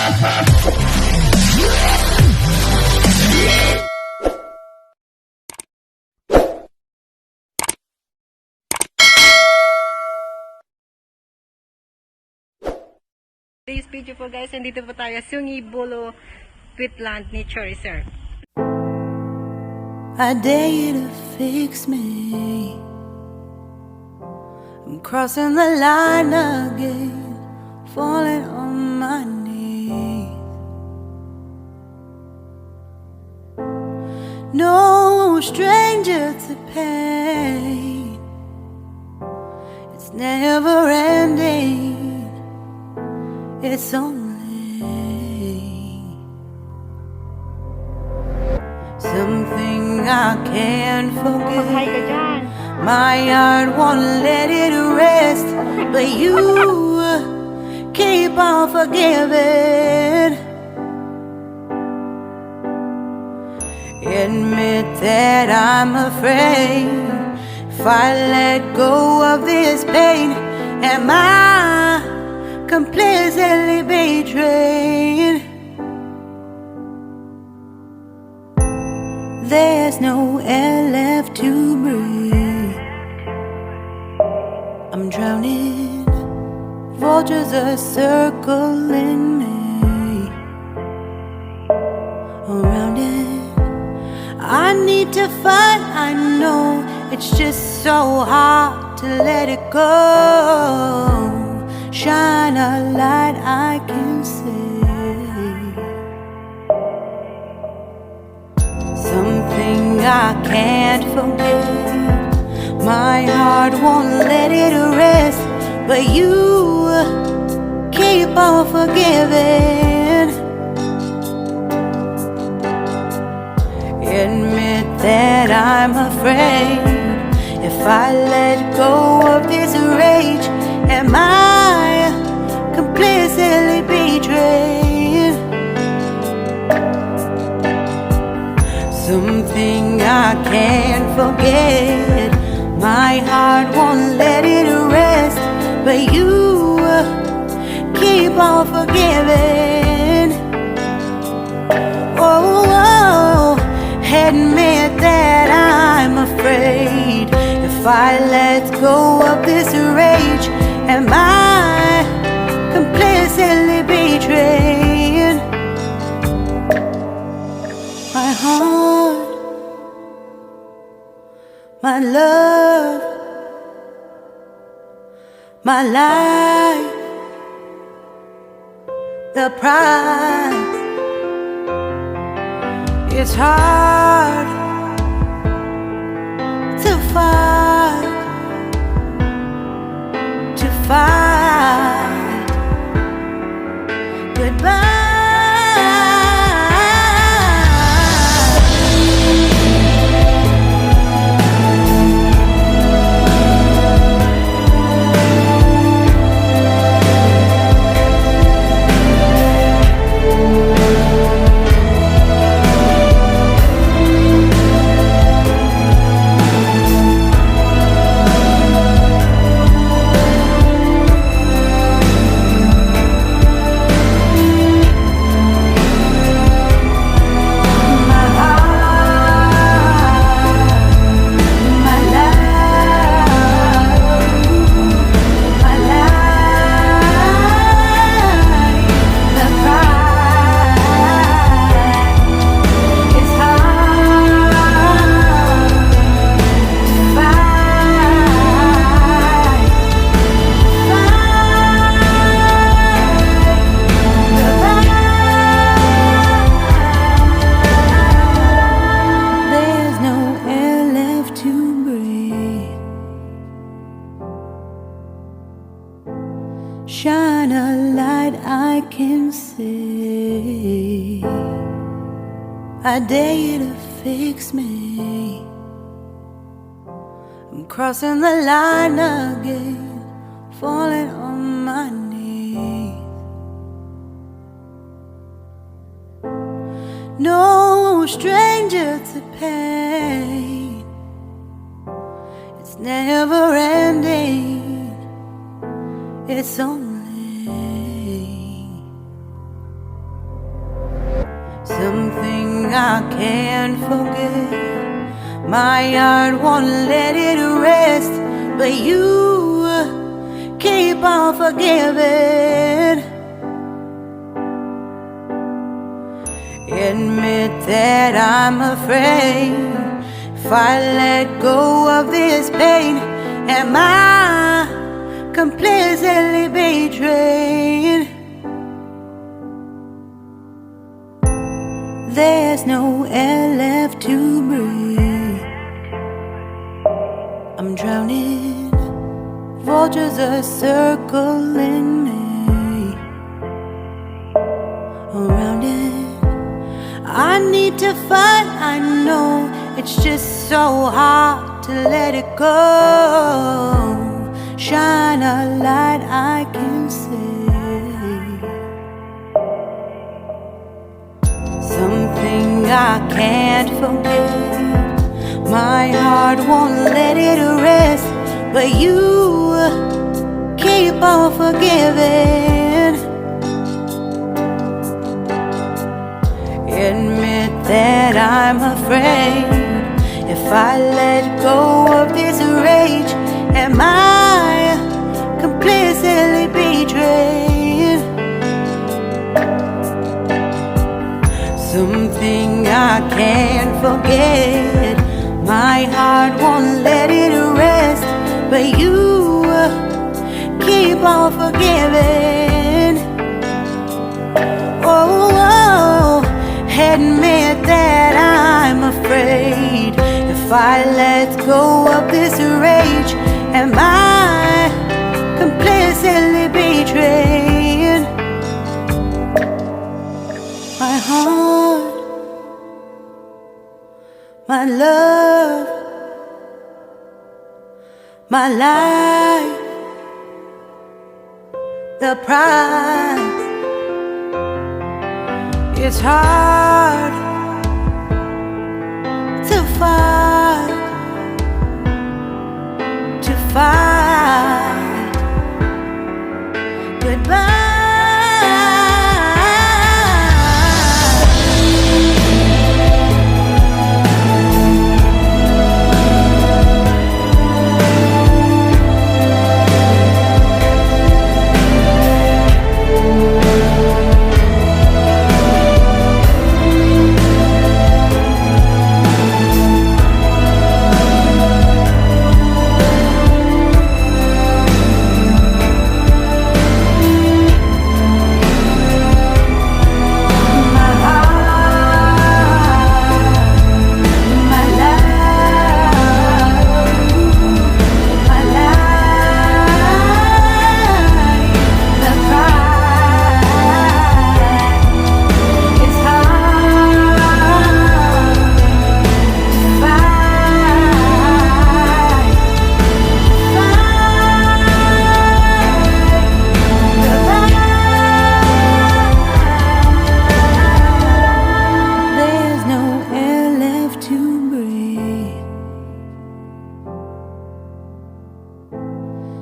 Today's video po guys, nandito po tayo sa Buloh Wetland Nature Reserve. I dare you to fix me. I'm crossing the line again, falling on my knees. No stranger to pain, it's never ending. It's only something I can't forget. My heart won't let it rest, but you keep on forgiving. Admit that I'm afraid. If I let go of this pain, am I completely betrayed? There's no air left to breathe. I'm drowning. Vultures are circling me. Around it, I need to fight. I know it's just so hard to let it go. Shine a light I can see. Something I can't forget. My heart won't let it rest, but you keep on forgiving. Admit that I'm afraid. If I let go of this rage, am I completely betrayed? Something I can't forget. My heart won't let it rest, but you keep on forgiving. Oh, admit that I'm afraid. If I let go of this rage, am I completely betrayed? My heart, my love, my life, the price. It's hard to fight, goodbye. Shine a light I can see. I dare you to fix me. I'm crossing the line again, falling on my knees. No stranger to pain, it's never ending. It's only I can't forget. My heart won't let it rest, but you keep on forgiving. Admit that I'm afraid. If I let go of this pain, am I completely betrayed? There's no air left to breathe. I'm drowning. Vultures are circling me around it. I need to fight, I know. It's just so hard to let it go. Shine a light I can see. Something I can't forget. My heart won't let it rest, but you keep on forgiving. Admit that I'm afraid. If I let go of this rage, am I completely betrayed? Something I can't forget. My heart won't let it rest, but you keep on forgiving. Oh, admit that I'm afraid. If I let go of this rage, am I completely betrayed? My heart, my love, my life, the price. It's hard to fight goodbye.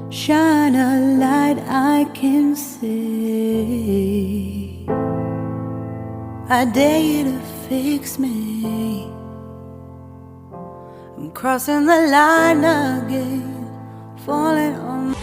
Shine a light I can see. I dare you to fix me. I'm crossing the line again, falling on.